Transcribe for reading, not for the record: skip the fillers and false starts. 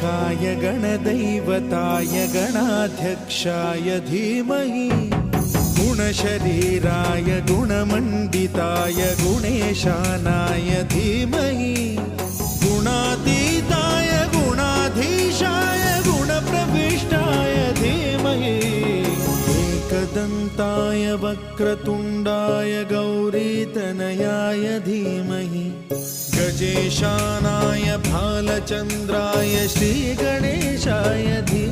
गणाध्यक्षाय गणदैवताय गणाध्यक्षाय धीमहि गुणशरीराय गुणमण्डिताय गुणेशानाय धीमहि गुणातीताय गुणाधीशाय गुणप्रविष्टाय धीमहि एकदन्ताय वक्रतुण्डाय गौरीतनयाय धीमहि गजेशानाय भालचन्द्राय श्रीगणेशाय धीमहि